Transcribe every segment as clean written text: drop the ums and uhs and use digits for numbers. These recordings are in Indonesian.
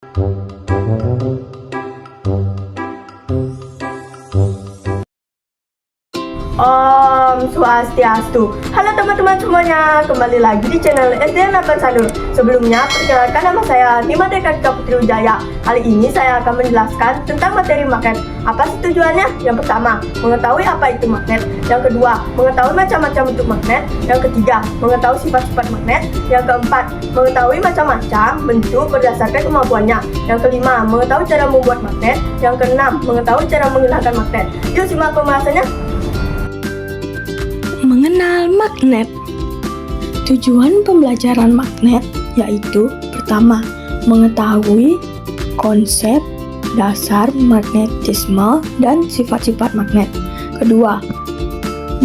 Om Swastiastu. Halo teman-teman semuanya, kembali lagi di channel SDN 8 Sanur. Sebelumnya, perkenalkan nama saya Nima Dekadika Putri Wijaya. Kali ini saya akan menjelaskan tentang materi magnet. Apa sih tujuannya? Yang pertama, mengetahui apa itu magnet. Yang kedua, mengetahui macam-macam bentuk magnet. Yang ketiga, mengetahui sifat-sifat magnet. Yang keempat, mengetahui macam-macam bentuk berdasarkan kemampuannya. Yang kelima, mengetahui cara membuat magnet. Yang keenam, mengetahui cara menghilangkan magnet. Yuk simak pembahasannya. Mengenal magnet. Tujuan pembelajaran magnet yaitu pertama, mengetahui konsep dasar magnetisme dan sifat-sifat magnet. Kedua,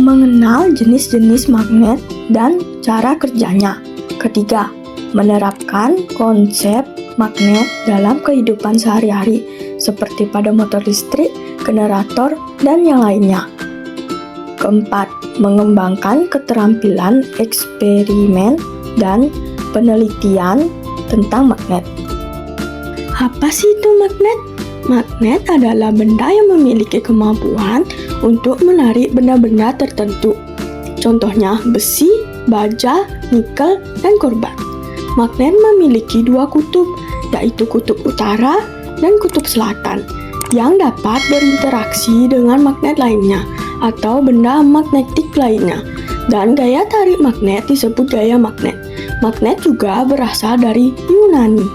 mengenal jenis-jenis magnet dan cara kerjanya. Ketiga, menerapkan konsep magnet dalam kehidupan sehari-hari seperti pada motor listrik, generator, dan yang lainnya. Keempat, mengembangkan keterampilan eksperimen dan penelitian tentang magnet. Apa sih itu magnet? Magnet adalah benda yang memiliki kemampuan untuk menarik benda-benda tertentu. Contohnya besi, baja, nikel, dan korban. Magnet memiliki dua kutub, yaitu kutub utara dan kutub selatan, yang dapat berinteraksi dengan magnet lainnya atau benda magnetik lainnya. Dan gaya tarik magnet disebut gaya magnet. Magnet juga berasal dari Yunani.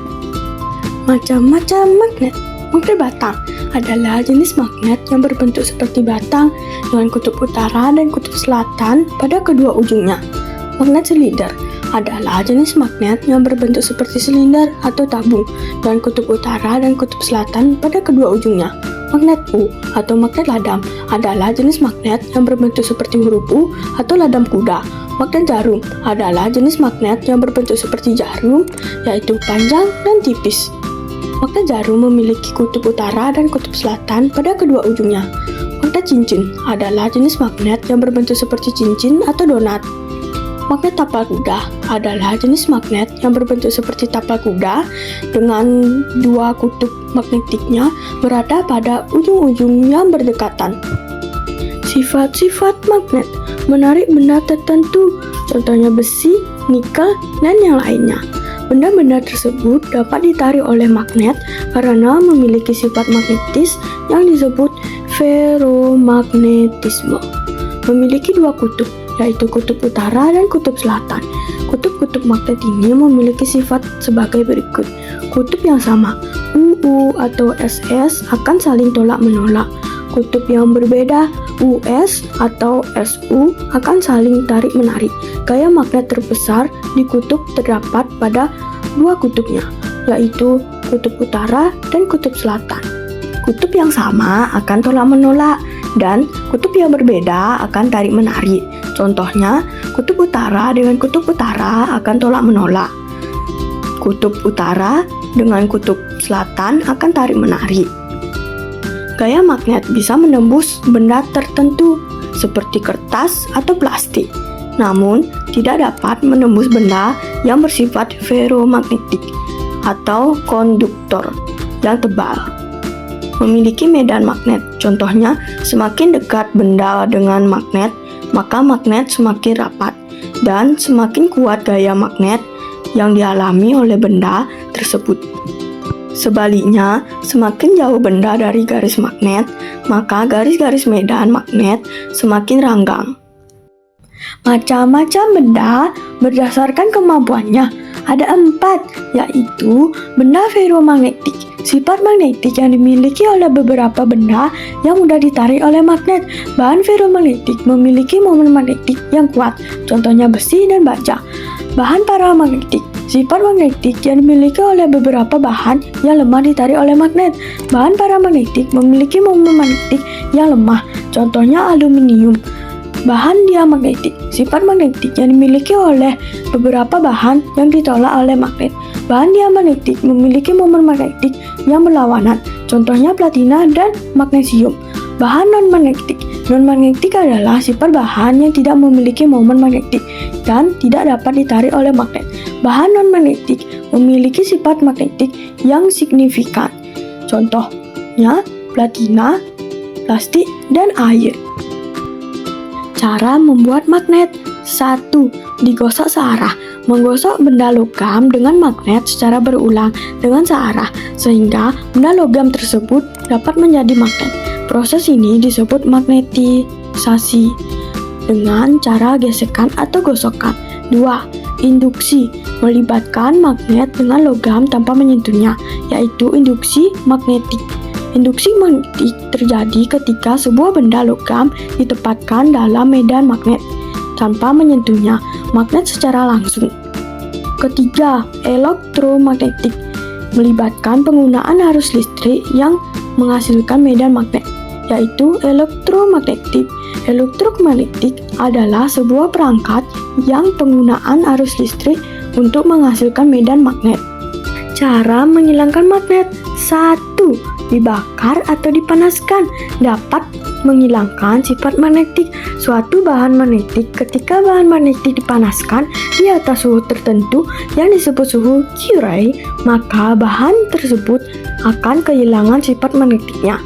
Macam-macam magnet. Magnet batang adalah jenis magnet yang berbentuk seperti batang dengan kutub utara dan kutub selatan pada kedua ujungnya. Magnet silinder adalah jenis magnet yang berbentuk seperti silinder atau tabung dengan kutub utara dan kutub selatan pada kedua ujungnya. Magnet U atau magnet ladam adalah jenis magnet yang berbentuk seperti huruf U atau ladam kuda. Magnet jarum adalah jenis magnet yang berbentuk seperti jarum, yaitu panjang dan tipis. Magnet jarum memiliki kutub utara dan kutub selatan pada kedua ujungnya. Magnet cincin adalah jenis magnet yang berbentuk seperti cincin atau donat. Magnet tapal kuda adalah jenis magnet yang berbentuk seperti tapal kuda dengan dua kutub magnetiknya berada pada ujung-ujung yang berdekatan. Sifat-sifat magnet menarik benda tertentu, contohnya besi, nikel, dan yang lainnya. Benda-benda tersebut dapat ditarik oleh magnet karena memiliki sifat magnetis yang disebut feromagnetisme. Memiliki dua kutub, yaitu kutub utara dan kutub selatan. Kutub-kutub magnet ini memiliki sifat sebagai berikut. Kutub yang sama, UU atau SS, akan saling tolak-menolak. Kutub yang berbeda, US atau SU, akan saling tarik-menarik. Gaya magnet terbesar di kutub terdapat pada dua kutubnya, yaitu kutub utara dan kutub selatan. Kutub yang sama akan tolak-menolak, dan kutub yang berbeda akan tarik-menarik. Contohnya, kutub utara dengan kutub utara akan tolak-menolak. Kutub utara dengan kutub selatan akan tarik-menarik. Gaya magnet bisa menembus benda tertentu seperti kertas atau plastik, namun tidak dapat menembus benda yang bersifat feromagnetik atau konduktor yang tebal. Memiliki medan magnet. Contohnya, semakin dekat benda dengan magnet, maka magnet semakin rapat, dan semakin kuat gaya magnet yang dialami oleh benda tersebut. Sebaliknya, semakin jauh benda dari garis magnet, maka garis-garis medan magnet semakin renggang. Macam-macam benda berdasarkan kemampuannya. Ada 4, yaitu benda feromagnetik. Sifat magnetik yang dimiliki oleh beberapa benda yang mudah ditarik oleh magnet. Bahan feromagnetik memiliki momen magnetik yang kuat, contohnya besi dan baja. Bahan paramagnetik. Sifat magnetik yang dimiliki oleh beberapa bahan yang lemah ditarik oleh magnet. Bahan paramagnetik memiliki momen magnetik yang lemah, contohnya aluminium. Bahan diamagnetik. Sifat magnetik yang dimiliki oleh beberapa bahan yang ditolak oleh magnet. Bahan diamagnetik memiliki momen magnetik yang berlawanan, contohnya platina dan magnesium. Bahan non-magnetik. Non-magnetik adalah sifat bahan yang tidak memiliki momen magnetik dan tidak dapat ditarik oleh magnet. bahan non-magnetik memiliki sifat magnetik yang signifikan. Contohnya platina, plastik, dan air. Cara membuat magnet. 1. Digosok searah. Menggosok benda logam dengan magnet secara berulang dengan searah sehingga benda logam tersebut dapat menjadi magnet. Proses ini disebut magnetisasi dengan cara gesekan atau gosokan. 2. Induksi. Melibatkan magnet dengan logam tanpa menyentuhnya, yaitu induksi magnetik. Induksi magnetik terjadi ketika sebuah benda logam ditempatkan dalam medan magnet tanpa menyentuhnya magnet secara langsung. Ketiga, elektromagnetik. Melibatkan penggunaan arus listrik yang menghasilkan medan magnet, yaitu elektromagnetik. Elektromagnetik adalah sebuah perangkat yang penggunaan arus listrik untuk menghasilkan medan magnet. Cara menghilangkan magnet. 1. Dibakar atau dipanaskan dapat menghilangkan sifat magnetik suatu bahan magnetik. Ketika bahan magnetik dipanaskan di atas suhu tertentu yang disebut suhu Curie, maka bahan tersebut akan kehilangan sifat magnetiknya.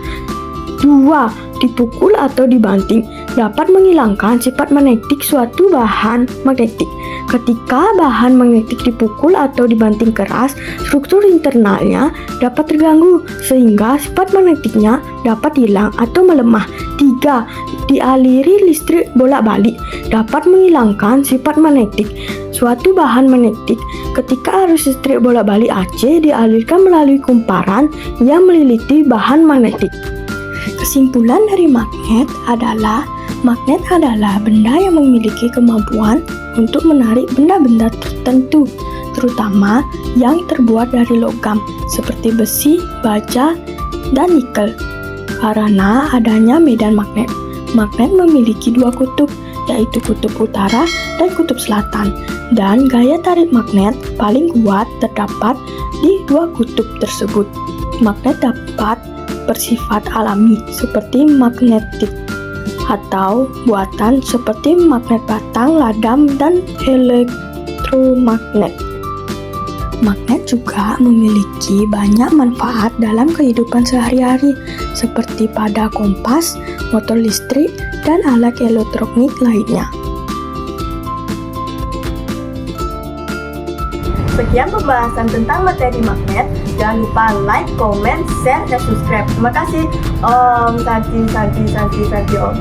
2. Dipukul atau dibanting dapat menghilangkan sifat magnetik suatu bahan magnetik. Ketika bahan magnetik dipukul atau dibanting keras, struktur internalnya dapat terganggu sehingga sifat magnetiknya dapat hilang atau melemah. 3. Dialiri listrik bolak-balik dapat menghilangkan sifat magnetik suatu bahan magnetik. Ketika arus listrik bolak-balik AC dialirkan melalui kumparan yang meliliti bahan magnetik. Kesimpulan dari magnet adalah benda yang memiliki kemampuan untuk menarik benda-benda tertentu, terutama yang terbuat dari logam seperti besi, baja, dan nikel. Karena adanya medan magnet, magnet memiliki dua kutub, yaitu kutub utara dan kutub selatan, dan gaya tarik magnet paling kuat terdapat di dua kutub tersebut. Magnet dapat bersifat alami seperti magnetik atau buatan seperti magnet batang, ladam, dan elektromagnet. Magnet juga memiliki banyak manfaat dalam kehidupan sehari-hari seperti pada kompas, motor listrik, dan alat elektronik lainnya. Sekian pembahasan tentang materi magnet. Jangan lupa like, comment, share, dan subscribe. Terima kasih. Om Santi Santi Santi Santi Om.